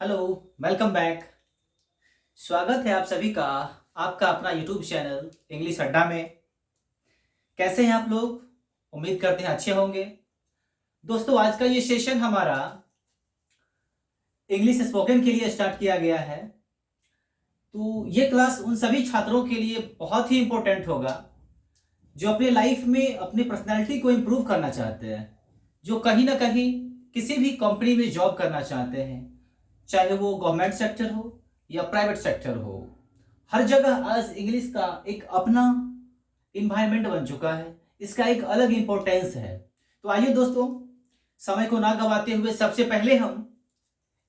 Hello, welcome back. स्वागत है आप सभी का आपका अपना यूट्यूब चैनल इंग्लिश अड्डा में। कैसे हैं आप लोग? उम्मीद करते हैं अच्छे होंगे। दोस्तों, आज का ये सेशन हमारा इंग्लिश स्पोकन के लिए स्टार्ट किया गया है। तो ये क्लास उन सभी छात्रों के लिए बहुत ही इम्पोर्टेंट होगा जो अपने लाइफ में अपनी पर्सनैलिटी को इम्प्रूव करना चाहते हैं, जो कहीं ना कहीं किसी भी कंपनी में जॉब करना चाहते हैं, चाहे वो गवर्नमेंट सेक्टर हो या प्राइवेट सेक्टर हो। हर जगह आज इंग्लिश का एक अपना इन्वायरमेंट बन चुका है, इसका एक अलग इम्पोर्टेंस है। तो आइए दोस्तों, समय को ना गवाते हुए सबसे पहले हम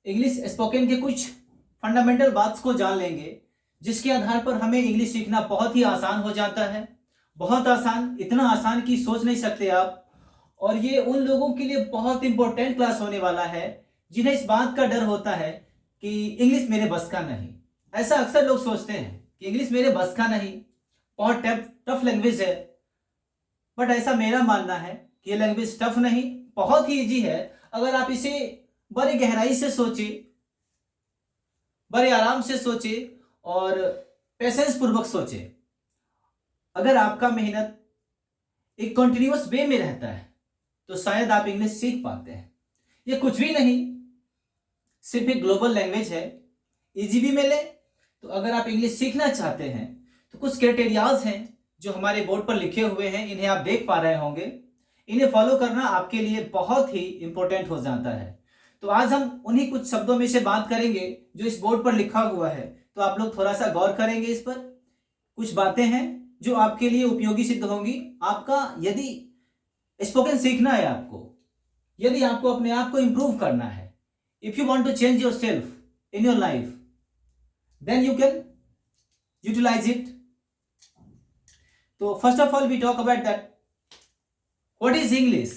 इंग्लिश स्पोकन के कुछ फंडामेंटल बात्स को जान लेंगे, जिसके आधार पर हमें इंग्लिश सीखना बहुत ही आसान हो जाता है। बहुत आसान, इतना आसान कि सोच नहीं सकते आप। और ये उन लोगों के लिए बहुत इंपॉर्टेंट क्लास होने वाला है जिन्हें इस बात का डर होता है कि इंग्लिश मेरे बस का नहीं। ऐसा अक्सर लोग सोचते हैं कि इंग्लिश मेरे बस का नहीं, बहुत टफ लैंग्वेज है। बट ऐसा मेरा मानना है कि ये लैंग्वेज टफ नहीं, बहुत ही इजी है। अगर आप इसे बड़े गहराई से सोचे, बड़े आराम से सोचे और पेशेंस पूर्वक सोचे। अगर आपका मेहनत एक कंटिन्यूअस वे में रहता है तो शायद आप इंग्लिश सीख पाते हैं। ये कुछ भी नहीं, सिर्फ एक ग्लोबल लैंग्वेज है। इजी भी मिले तो अगर आप इंग्लिश सीखना चाहते हैं तो कुछ क्राइटेरियाज हैं जो हमारे बोर्ड पर लिखे हुए हैं, इन्हें आप देख पा रहे होंगे। इन्हें फॉलो करना आपके लिए बहुत ही इंपॉर्टेंट हो जाता है। तो आज हम उन्हीं कुछ शब्दों में से बात करेंगे जो इस बोर्ड पर लिखा हुआ है। तो आप लोग थोड़ा सा गौर करेंगे इस पर। कुछ बातें हैं जो आपके लिए उपयोगी सिद्ध होंगी। आपका यदि स्पोकन सीखना है, यदि आपको अपने आप को इंप्रूव करना है, if you want to change yourself in your life, then you can utilise it. तो first of all we talk about that what is English.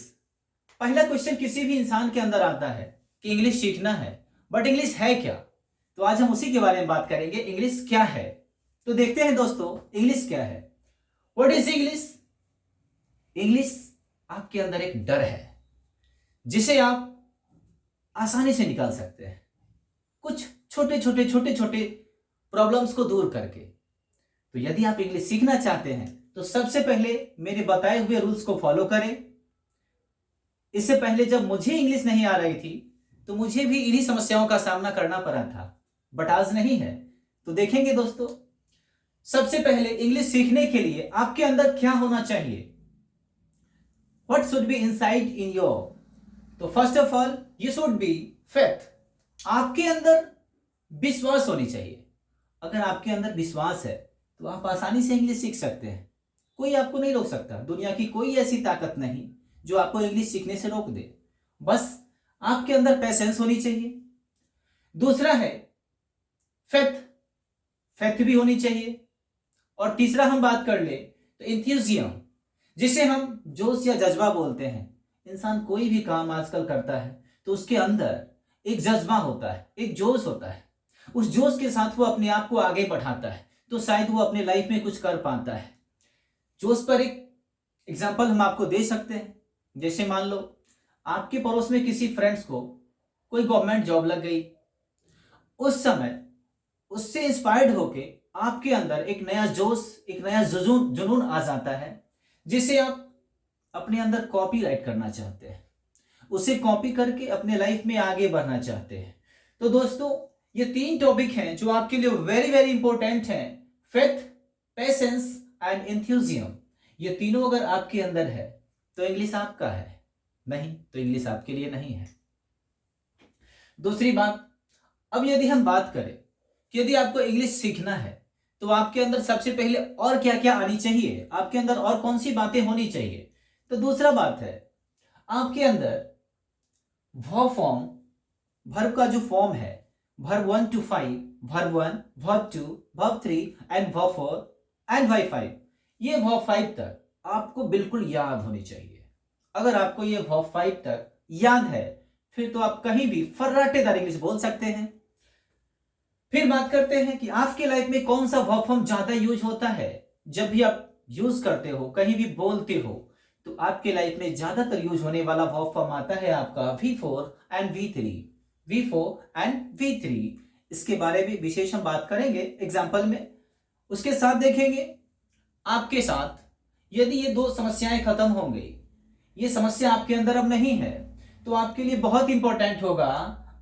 पहला क्वेश्चन किसी भी इंसान के अंदर आता है कि इंग्लिश सीखना है, बट इंग्लिश है क्या? तो आज हम उसी के बारे में बात करेंगे, इंग्लिश क्या है। तो देखते हैं दोस्तों, इंग्लिश क्या है। What is English? इंग्लिश आपके अंदर एक डर है जिसे आप आसानी से निकाल सकते हैं, कुछ छोटे छोटे प्रॉब्लम्स को दूर करके। तो यदि आप इंग्लिश सीखना चाहते हैं तो सबसे पहले मेरे बताए हुए रूल्स को फॉलो करें। इससे पहले जब मुझे इंग्लिश नहीं आ रही थी तो मुझे भी इन्हीं समस्याओं का सामना करना पड़ा था, बट आज नहीं है। तो देखेंगे दोस्तों, सबसे पहले इंग्लिश सीखने के लिए आपके अंदर क्या होना चाहिए। What should be inside in your? तो first of all you should be faith. आपके अंदर विश्वास होनी चाहिए। अगर आपके अंदर विश्वास है तो आप आसानी से इंग्लिश सीख सकते हैं। कोई आपको नहीं रोक सकता। दुनिया की कोई ऐसी ताकत नहीं जो आपको इंग्लिश सीखने से रोक दे। बस आपके अंदर पेशेंस होनी चाहिए। दूसरा है फेथ, फेथ भी होनी चाहिए। और तीसरा हम बात कर ले तो इंथ्यूजियम, जिसे हम जोश या जज्बा बोलते हैं। इंसान कोई भी काम आजकल करता है तो उसके अंदर एक जज्बा होता है, एक जोश होता है। उस जोश के साथ वो अपने आप को आगे बढ़ाता है तो शायद वो अपने लाइफ में कुछ कर पाता है। जोश पर एक एग्जांपल हम आपको दे सकते हैं। जैसे मान लो आपके पड़ोस में किसी फ्रेंड्स को कोई गवर्नमेंट जॉब लग गई। उस समय उससे इंस्पायर्ड होके आपके अंदर एक नया जोश, एक नया जुनून आ जाता है, जिसे आप अपने अंदर कॉपी राइट करना चाहते हैं, उसे कॉपी करके अपने लाइफ में आगे बढ़ना चाहते हैं। तो दोस्तों, ये तीन टॉपिक हैं जो आपके लिए वेरी वेरी इंपॉर्टेंट हैं। Faith, patience and enthusiasm. ये तीनों अगर आपके अंदर है तो इंग्लिश आपका है, नहीं तो इंग्लिश आपके लिए नहीं है। दूसरी बात, अब यदि हम बात करें कि यदि आपको इंग्लिश सीखना है तो आपके अंदर सबसे पहले और क्या क्या आनी चाहिए, आपके अंदर और कौन सी बातें होनी चाहिए। तो दूसरा बात है, आपके अंदर वर्ब फॉर्म, वर्ब का जो फॉर्म है, verb 1 to 5, verb 1, verb 2, verb 3 and verb 4 and verb 5, ये वर्ब 5 तक आपको बिल्कुल याद होनी चाहिए। अगर आपको ये वर्ब 5 तक याद है फिर तो आप कहीं भी फर्राटेदार इंग्लिश बोल सकते हैं। फिर बात करते हैं कि आपके लाइफ में कौन सा वर्ब फॉर्म ज्यादा यूज होता है। जब भी आप यूज करते हो, कहीं भी बोलते हो, तो आपके लाइफ में ज्यादातर यूज होने वाला वर्ब फॉर्म आता है आपका V4 and V3। V4 and V3, इसके बारे में विशेष हम बात करेंगे एग्जाम्पल में। उसके साथ देखेंगे आपके साथ यदि ये दो समस्याएं खत्म हो गई, ये समस्या आपके अंदर अब नहीं है, तो आपके लिए बहुत इंपॉर्टेंट होगा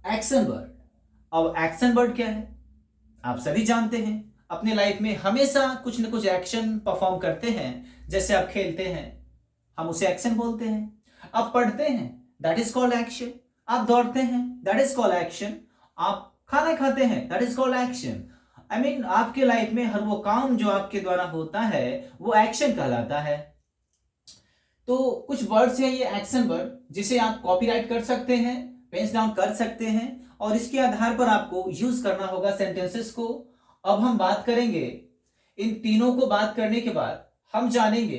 एक्शन वर्ड। अब एक्शन वर्ड क्या है आप सभी जानते हैं, अपने लाइफ में हमेशा कुछ न कुछ एक्शन परफॉर्म करते हैं। जैसे आप खेलते हैं, हम उसे एक्शन बोलते हैं। आप पढ़ते हैं, दैट इज कॉल्ड एक्शन। आप दौड़ते हैं, दैट इज कॉल्ड एक्शन। आप खाना खाते हैं, that is called action. I mean आपके लाइफ में हर वो काम जो आपके द्वारा होता है वो एक्शन कहलाता है। तो कुछ वर्ड्स है ये एक्शन वर्ड, जिसे आप कॉपीराइट कर सकते हैं, पेंस डाउन कर सकते हैं, और इसके आधार पर आपको यूज करना होगा सेंटेंसेस को। अब हम बात करेंगे इन तीनों को। बात करने के बाद हम जानेंगे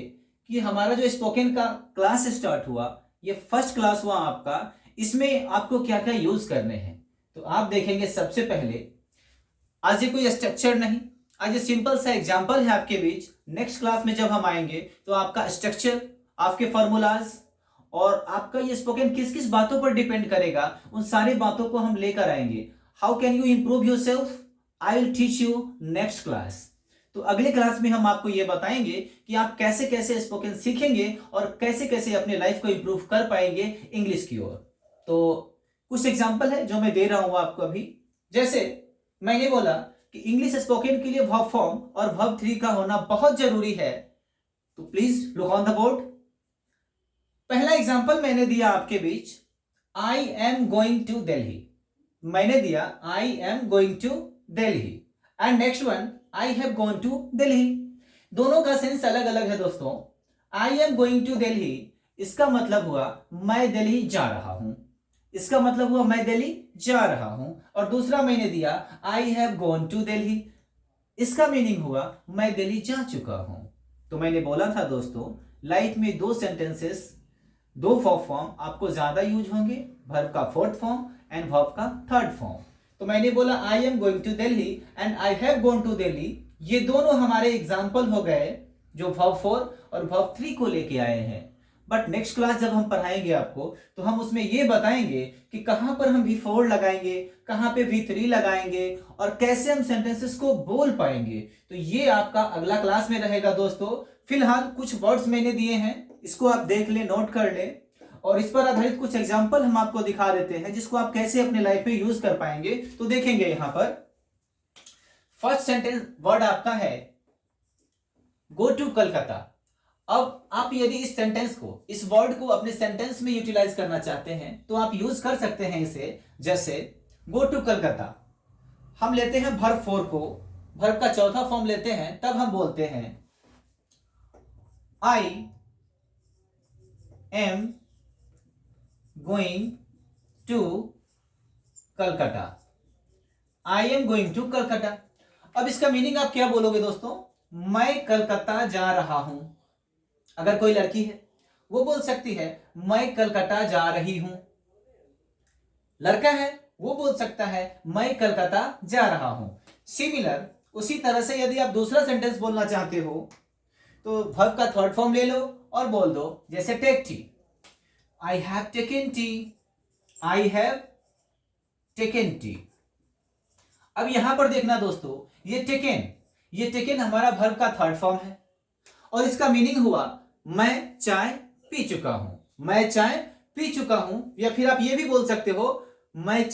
कि हमारा जो स्पोकन का क्लास स्टार्ट हुआ, ये फर्स्ट क्लास हुआ आपका, इसमें आपको क्या क्या यूज करने हैं। तो आप देखेंगे सबसे पहले आज ये कोई स्ट्रक्चर नहीं, आज ये सिंपल सा एग्जांपल है आपके बीच। नेक्स्ट क्लास में जब हम आएंगे तो आपका स्ट्रक्चर, आपके फॉर्मूलाज और आपका ये स्पोकन किस किस बातों पर डिपेंड करेगा, उन सारी बातों को हम लेकर आएंगे। How can you improve your self, I will teach you next class. तो अगले क्लास में हम आपको ये बताएंगे कि आप कैसे कैसे स्पोकन सीखेंगे और कैसे कैसे अपने लाइफ को इंप्रूव कर पाएंगे इंग्लिश की ओर। तो कुछ एग्जांपल है जो मैं दे रहा हूं आपको अभी। जैसे मैंने बोला कि इंग्लिश स्पोकन के लिए वर्ब फॉर्म और वर्ब 3 का होना बहुत जरूरी है। तो please look on the board. पहला एग्जांपल मैंने दिया आपके बीच, I am going to Delhi. मैंने दिया I am going to Delhi, and next one I have gone to Delhi. दोनों का सेंस अलग अलग है दोस्तों। I am going to Delhi, इसका मतलब हुआ मैं दिल्ली जा रहा हूं। इसका मतलब हुआ मैं दिल्ली जा रहा हूं। और दूसरा मैंने दिया I have gone to Delhi, इसका मीनिंग हुआ मैं दिल्ली जा चुका हूं। तो मैंने बोला था दोस्तों, लाइफ में दो सेंटेंसेस, दो वर्ब फॉर्म आपको ज्यादा यूज होंगे, वर्ब का फोर्थ फॉर्म एंड वर्ब का थर्ड फॉर्म। तो मैंने बोला I am going to Delhi and I have gone to Delhi, ये दोनों हमारे एग्जाम्पल हो गए जो वर्ब 4 और वर्ब 3 को लेके आए हैं। बट नेक्स्ट क्लास जब हम पढ़ाएंगे आपको, तो हम उसमें ये बताएंगे कि कहां पर हम V4 लगाएंगे, कहां पे V3 लगाएंगे, और कैसे हम सेंटेंसेस को बोल पाएंगे। तो ये आपका अगला क्लास में रहेगा दोस्तों। फिलहाल कुछ वर्ड्स मैंने दिए हैं, इसको आप देख लें, नोट कर लें, और इस पर आधारित कुछ एग्जाम्पल हम आपको दिखा देते हैं जिसको आप कैसे अपने लाइफ में यूज कर पाएंगे। तो देखेंगे यहां पर फर्स्ट सेंटेंस वर्ड आपका है गो टू कलकत्ता। अब आप यदि इस सेंटेंस को, इस वर्ड को अपने सेंटेंस में यूटिलाइज करना चाहते हैं तो आप यूज कर सकते हैं इसे। जैसे गो टू कलकत्ता, हम लेते हैं वर्ब 4 को, वर्ब का चौथा फॉर्म लेते हैं, तब हम बोलते हैं I am going to Calcutta. I am going to Calcutta. अब इसका मीनिंग आप क्या बोलोगे दोस्तों, मैं कलकत्ता जा रहा हूं। अगर कोई लड़की है वो बोल सकती है मैं कलकत्ता जा रही हूं। लड़का है वो बोल सकता है मैं कलकत्ता जा रहा हूं। सिमिलर उसी तरह से यदि आप दूसरा सेंटेंस बोलना चाहते हो तो वर्ब का थर्ड फॉर्म ले लो और बोल दो, जैसे take tea. I have taken tea, I have taken tea. अब यहां पर देखना दोस्तों, ये टेकन हमारा वर्ब का थर्ड फॉर्म है, और इसका मीनिंग हुआ मैं चाय पी चुका हूं। मैं चाय पी चुका हूं, या फिर आप ये भी बोल सकते हो मैंने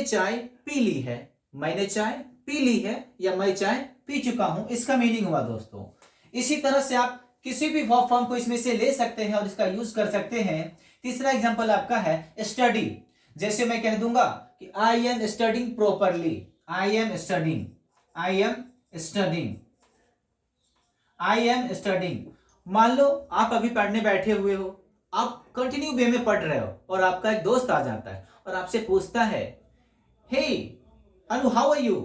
चाय पी ली है। मैंने चाय पी ली है या मैं चाय पी चुका हूं, इसका मीनिंग हुआ दोस्तों। इसी तरह से आप किसी भी वर्ब फॉर्म को इसमें से ले सकते हैं और इसका यूज कर सकते हैं। तीसरा एग्जांपल आपका है स्टडी। जैसे मैं कह दूंगा कि I am studying properly, I am studying, I am studying, I am studying. मान लो आप अभी पढ़ने बैठे हुए हो, आप कंटिन्यू वे में पढ़ रहे हो, और आपका एक दोस्त आ जाता है और आपसे पूछता है hey Anu how are you,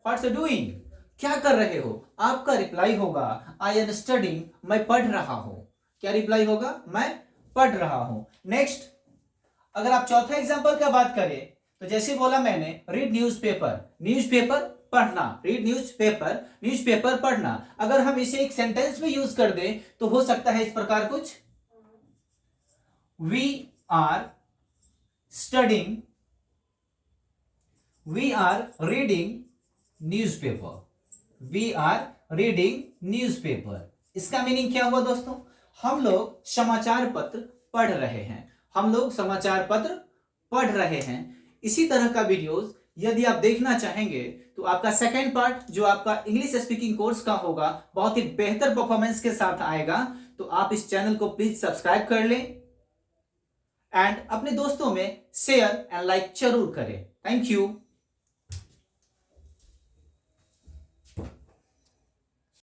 what's you doing, क्या कर रहे हो। आपका रिप्लाई होगा आई एम स्टडिंग, मैं पढ़ रहा हूं। क्या रिप्लाई होगा, मैं पढ़ रहा हूं। नेक्स्ट, अगर आप चौथा एग्जांपल का बात करें तो जैसे बोला मैंने रीड न्यूज़पेपर, न्यूज़पेपर पढ़ना, रीड न्यूज़पेपर, न्यूज़पेपर पढ़ना। अगर हम इसे एक सेंटेंस में यूज कर दें तो हो सकता है इस प्रकार कुछ, we are studying we are reading newspaper, we are reading newspaper. इसका मीनिंग क्या हुआ दोस्तों? हम लोग समाचार पत्र पढ़ रहे हैं, हम लोग समाचार पत्र पढ़ रहे हैं। इसी तरह का वीडियोस यदि आप देखना चाहेंगे तो आपका सेकेंड पार्ट जो आपका इंग्लिश स्पीकिंग कोर्स का होगा, बहुत ही बेहतर परफॉर्मेंस के साथ आएगा। तो आप इस चैनल को प्लीज सब्सक्राइब कर लें एंड अपने दोस्तों में शेयर एंड लाइक जरूर करें। Thank you.